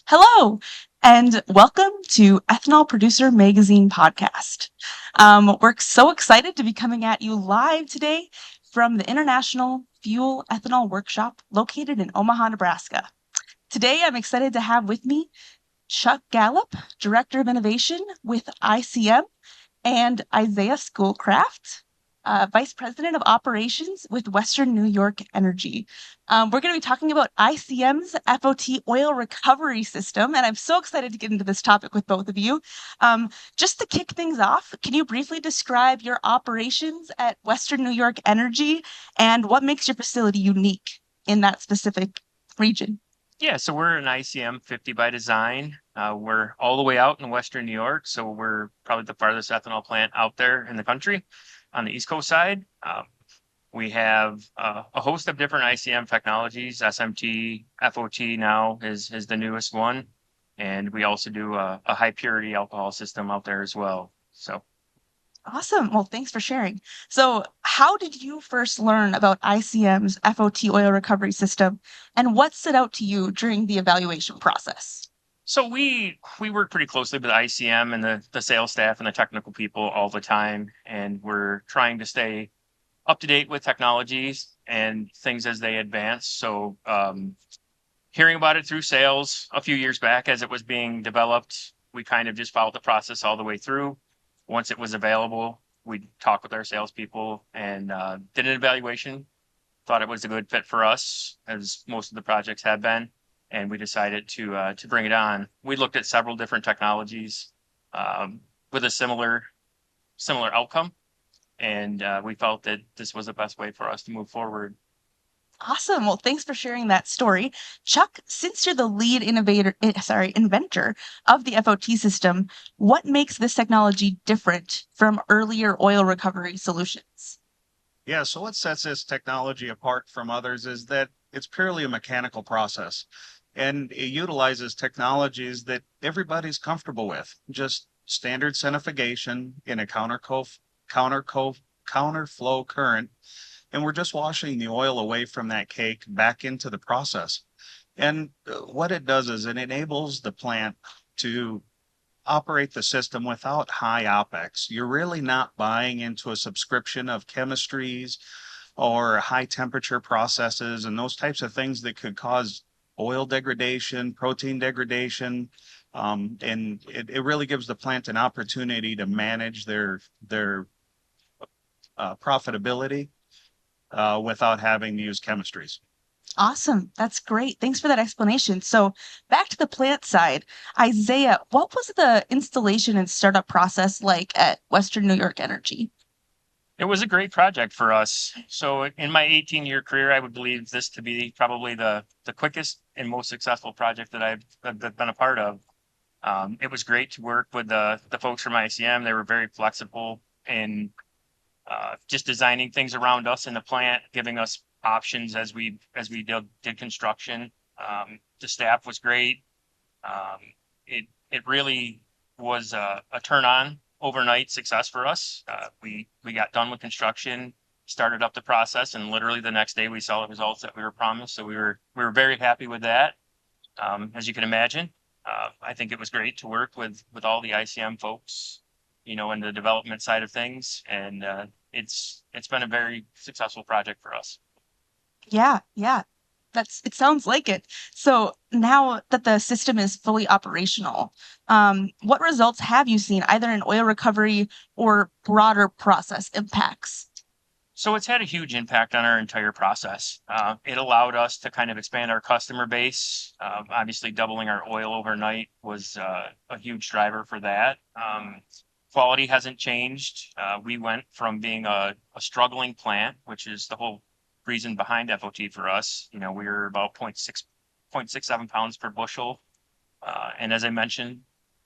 Hello, and welcome to Ethanol Producer Magazine podcast. We're so excited to be coming at you live today from the International Fuel Ethanol Workshop located in Omaha, Nebraska. Today, I'm excited to have with me Chuck Gallop, Director of Innovation with ICM, and Isaiah Schoolcraft, Vice President of Operations with Western New York Energy. We're going to be talking about ICM's FOT oil recovery system, and I'm so excited to get into this topic with both of you. Just to kick things off, can you briefly describe your operations at Western New York Energy and what makes your facility unique in that specific region? Yeah, so we're an ICM 50 by design. We're all the way out in Western New York, so we're probably the farthest ethanol plant out there in the country on the East Coast side. We have a host of different ICM technologies. SMT, FOT now is the newest one, and we also do a high purity alcohol system out there as well. So Awesome. Well, thanks for sharing. So, how did you first learn about ICM's FOT oil recovery system, and what stood out to you during the evaluation process? So we work pretty closely with ICM and the sales staff and the technical people all the time, and we're trying to stay up to date with technologies and things as they advance. So hearing about it through sales a few years back as it was being developed, we kind of just followed the process all the way through. Once it was available, we talked with our salespeople and did an evaluation. Thought it was a good fit for us, as most of the projects have been, and we decided to bring it on. We looked at several different technologies with a similar outcome, and we felt that this was the best way for us to move forward. Awesome. Well, thanks for sharing that story. Chuck, since you're the lead inventor of the FOT system, what makes this technology different from earlier oil recovery solutions? Yeah, so what sets this technology apart from others is that it's purely a mechanical process and it utilizes technologies that everybody's comfortable with. Just standard centrifugation in a counter flow current, and we're just washing the oil away from that cake back into the process. And what it does is it enables the plant to operate the system without high OpEx. You're really not buying into a subscription of chemistries or high temperature processes and those types of things that could cause oil degradation, protein degradation. And it really gives the plant an opportunity to manage their profitability without having to use chemistries. Awesome. That's great. Thanks for that explanation. So, back to the plant side, Isaiah, what was the installation and startup process like at Western New York Energy? It was a great project for us. So in my 18-year career, I would believe this to be probably the quickest and most successful project that I've been a part of. It was great to work with the folks from ICM. They were very flexible in just designing things around us in the plant, giving us options as we did construction. The staff was great. It really was a turn on overnight success for us. We got done with construction, started up the process, and literally the next day we saw the results that we were promised. So we were very happy with that. As you can imagine, I think it was great to work with all the ICM folks, in the development side of things, and it's been a very successful project for us. Yeah, yeah. It sounds like it. So now that the system is fully operational, what results have you seen either in oil recovery or broader process impacts? So it's had a huge impact on our entire process. It allowed us to kind of expand our customer base. Obviously, doubling our oil overnight was a huge driver for that. Quality hasn't changed. We went from being a struggling plant, which is the whole reason behind FOT for us. We were about 0.67 pounds per bushel. And as I mentioned,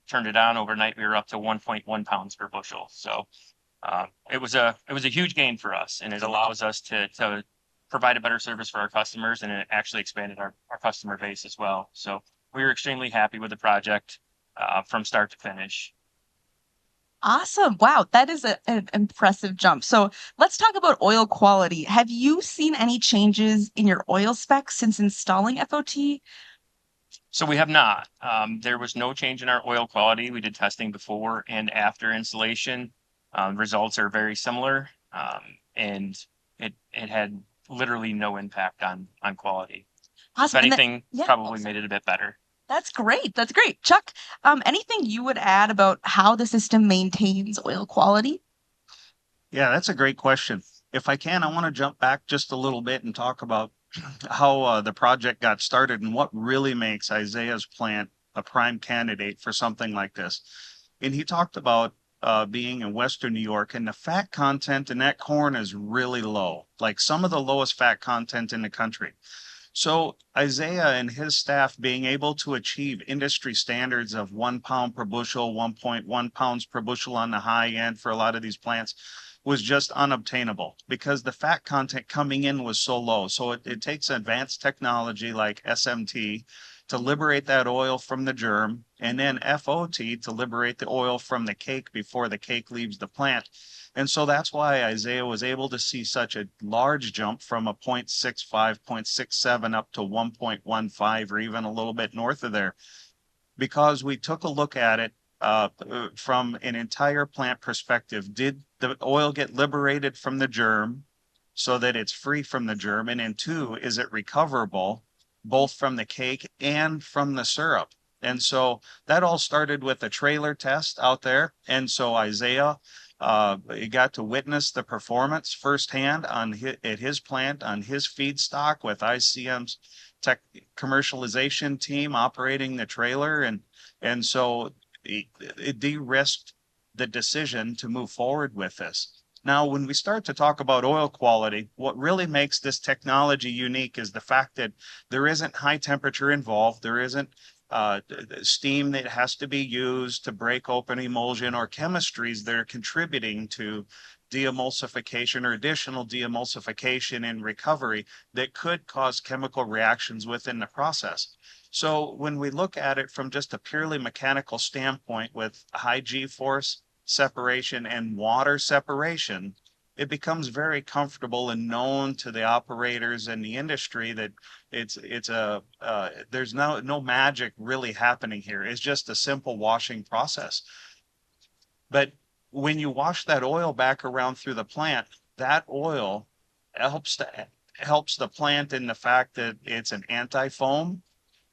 turned it on overnight, we were up to 1.1 pounds per bushel. So it was a huge gain for us, and it allows us to provide a better service for our customers, and it actually expanded our customer base as well. So we were extremely happy with the project from start to finish. Awesome. Wow, that is an impressive jump. So let's talk about oil quality. Have you seen any changes in your oil specs since installing FOT? So we have not. There was no change in our oil quality. We did testing before and after installation. Results are very similar, and it had literally no impact on quality. If Awesome. And then, anything, yeah, probably made it a bit better. that's great. That's great. Chuck, anything you would add about how the system maintains oil quality? Yeah, that's a great question. If I can, I want to jump back just a little bit and talk about how the project got started and what really makes Isaiah's plant a prime candidate for something like this. And he talked about being in Western New York, and the fat content in that corn is really low, like some of the lowest fat content in the country. So Isaiah and his staff being able to achieve industry standards of 1 pound per bushel, 1.1 pounds per bushel on the high end for a lot of these plants was just unobtainable because the fat content coming in was so low. So it takes advanced technology like SMT to liberate that oil from the germ, and then FOT to liberate the oil from the cake before the cake leaves the plant. And so that's why Isaiah was able to see such a large jump from a 0.65, 0.67 up to 1.15, or even a little bit north of there, because we took a look at it from an entire plant perspective. Did the oil get liberated from the germ so that it's free from the germ? And then two, is it recoverable both from the cake and from the syrup? And so that all started with a trailer test out there. And so Isaiah got to witness the performance firsthand at his plant on his feedstock with ICM's tech commercialization team operating the trailer. And so it de-risked the decision to move forward with this. Now, when we start to talk about oil quality, what really makes this technology unique is the fact that there isn't high temperature involved. There isn't steam that has to be used to break open emulsion or chemistries that are contributing to deemulsification or additional deemulsification and recovery that could cause chemical reactions within the process. So when we look at it from just a purely mechanical standpoint with high G-force separation and water separation, it becomes very comfortable and known to the operators in the industry that there's no magic really happening here. It's just a simple washing process. But when you wash that oil back around through the plant, that oil helps the plant in the fact that it's an anti-foam.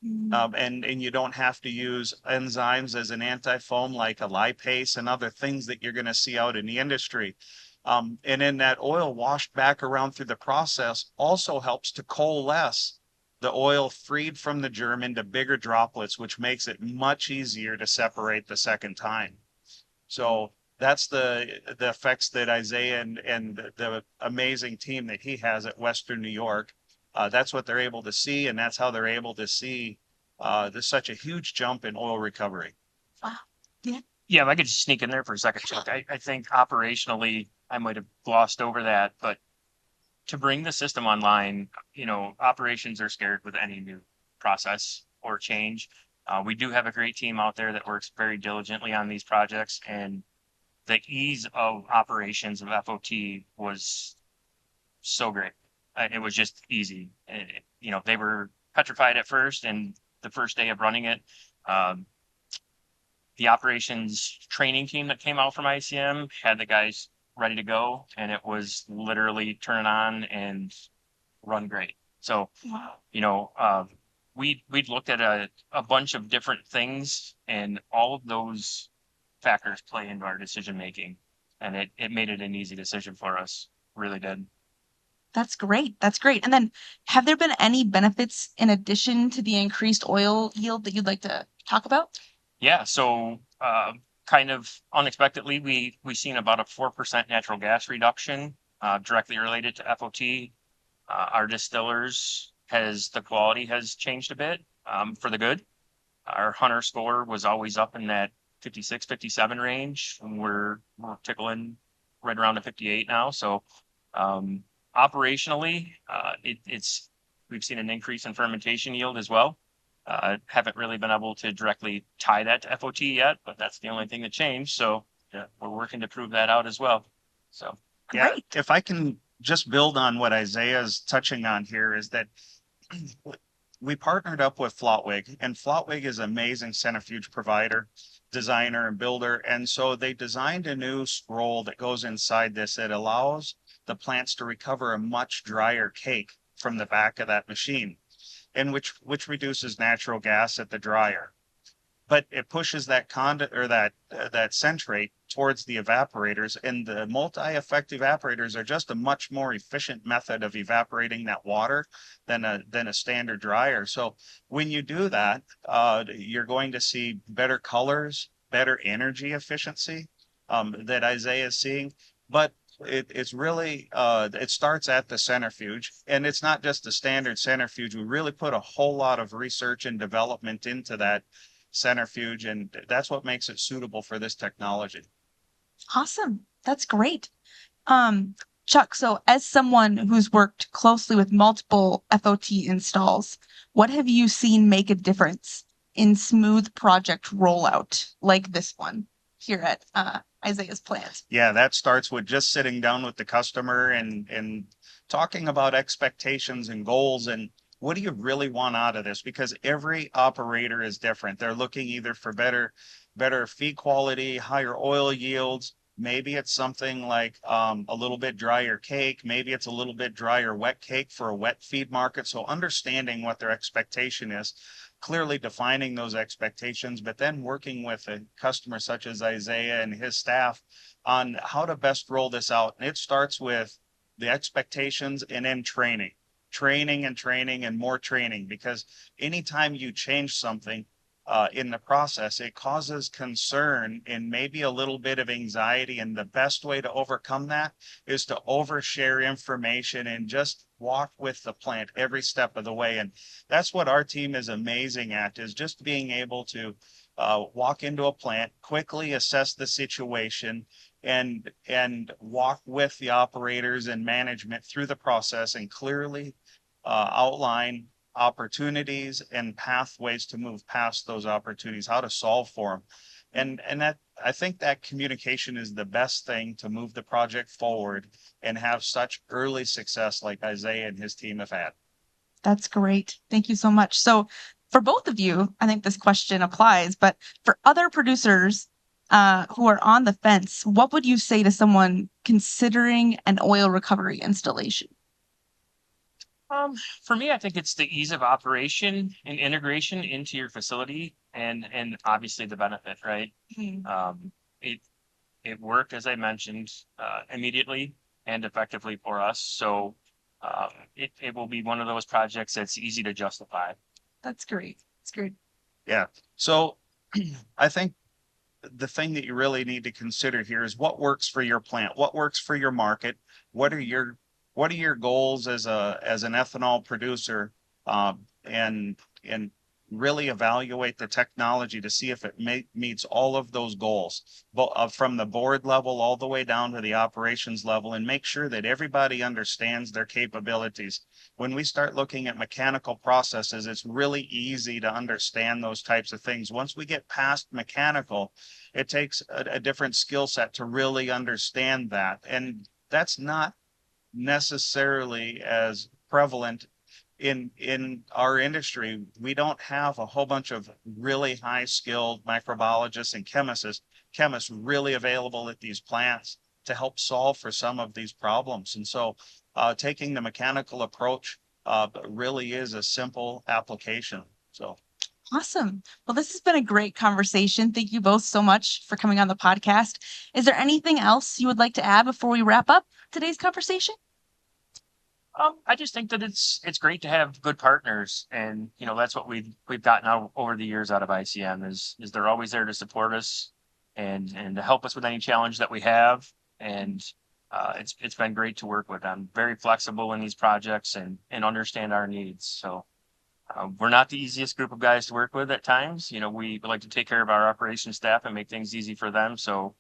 And you don't have to use enzymes as an anti-foam like a lipase and other things that you're going to see out in the industry. And then that oil washed back around through the process also helps to coalesce the oil freed from the germ into bigger droplets, which makes it much easier to separate the second time. So that's the effects that Isaiah and the amazing team that he has at Western New York, that's what they're able to see, and that's how they're able to see there's such a huge jump in oil recovery. Wow. Yeah. Yeah, if I could just sneak in there for a second, Chuck. I think operationally, I might have glossed over that, but to bring the system online, operations are scared with any new process or change. We do have a great team out there that works very diligently on these projects, and the ease of operations of FOT was so great. It was just easy. They were petrified at first, and the first day of running it, the operations training team that came out from ICM had the guys ready to go, and it was literally turn it on and run great. So, Wow. we'd looked at a bunch of different things, and all of those factors play into our decision making, and it made it an easy decision for us. Really did. That's great. That's great. And then have there been any benefits in addition to the increased oil yield that you'd like to talk about? Yeah. So, kind of unexpectedly, we seen about a 4% natural gas reduction, directly related to FOT. Our distillers the quality has changed a bit, for the good. Our hunter score was always up in that 56, 57 range, and we're tickling right around a 58 now. So, operationally, we've seen an increase in fermentation yield as well. Haven't really been able to directly tie that to FOT yet, but that's the only thing that changed. So yeah, we're working to prove that out as well. So Yeah, Great. if I can just build on what Isaiah's touching on here is that we partnered up with Flotwig, and Flotwig is an amazing centrifuge provider, designer, and builder. And so they designed a new scroll that goes inside this that allows the plants to recover a much drier cake from the back of that machine, and which reduces natural gas at the dryer, but it pushes that conduit or that centrate towards the evaporators, and the multi-effect evaporators are just a much more efficient method of evaporating that water than a standard dryer. So when you do that, you're going to see better colors, better energy efficiency that Isaiah is seeing. But it's really it starts at the centrifuge, and it's not just the standard centrifuge. We really put a whole lot of research and development into that centrifuge, and that's what makes it suitable for this technology. Awesome. That's great. Um, Chuck, so as someone who's worked closely with multiple FOT installs, what have you seen make a difference in smooth project rollout like this one here at Isaiah's plant? Yeah, that starts with just sitting down with the customer and talking about expectations and goals, and what do you really want out of this? Because every operator is different. They're looking either for better feed quality, higher oil yields. Maybe it's something like a little bit drier cake. Maybe it's a little bit drier wet cake for a wet feed market. So understanding what their expectation is, clearly defining those expectations, but then working with a customer such as Isaiah and his staff on how to best roll this out. And it starts with the expectations and then training and more training, because anytime you change something in the process, it causes concern and maybe a little bit of anxiety. And the best way to overcome that is to overshare information and just walk with the plant every step of the way. And that's what our team is amazing at, is just being able to walk into a plant, quickly assess the situation, and walk with the operators and management through the process and clearly outline opportunities and pathways to move past those opportunities, how to solve for them. And that, I think that communication is the best thing to move the project forward and have such early success like Isaiah and his team have had. That's great. Thank you so much. So for both of you, I think this question applies, but for other producers who are on the fence, what would you say to someone considering an oil recovery installation? For me, I think it's the ease of operation and integration into your facility, and obviously the benefit, right? Mhm. It it worked, as I mentioned, immediately and effectively for us. So it will be one of those projects that's easy to justify. That's great. That's great. Yeah. So I think the thing that you really need to consider here is what works for your plant, what works for your market, what are your goals as an ethanol producer, and really evaluate the technology to see if it meets all of those goals, from the board level all the way down to the operations level, and make sure that everybody understands their capabilities. When we start looking at mechanical processes, it's really easy to understand those types of things. Once we get past mechanical, it takes a different skill set to really understand that. And that's not necessarily as prevalent in our industry. We don't have a whole bunch of really high skilled microbiologists and chemists really available at these plants to help solve for some of these problems. And so taking the mechanical approach really is a simple application. So Awesome. Well, this has been a great conversation. Thank you both so much for coming on the podcast. Is there anything else you would like to add before we wrap up today's conversation? I just think that it's great to have good partners, and that's what we've gotten out over the years out of ICM is they're always there to support us and to help us with any challenge that we have, and it's been great to work with them. Very flexible in these projects and understand our needs. So we're not the easiest group of guys to work with at times. We like to take care of our operations staff and make things easy for them. So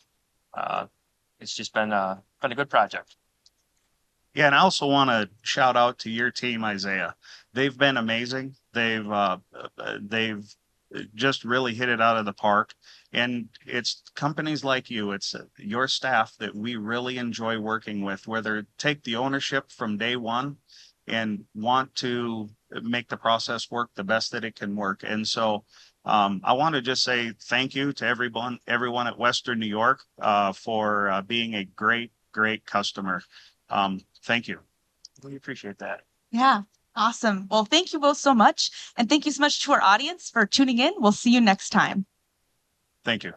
it's just been a good project. yeah, and I also want to shout out to your team, Isaiah. They've been amazing. They've just really hit it out of the park. And it's companies like you, it's your staff that we really enjoy working with, whether take the ownership from day one and want to make the process work the best that it can work. And so I want to just say thank you to everyone at Western New York for being a great customer. Thank you. We appreciate that. Yeah, awesome. Well, thank you both so much. And thank you so much to our audience for tuning in. We'll see you next time. Thank you.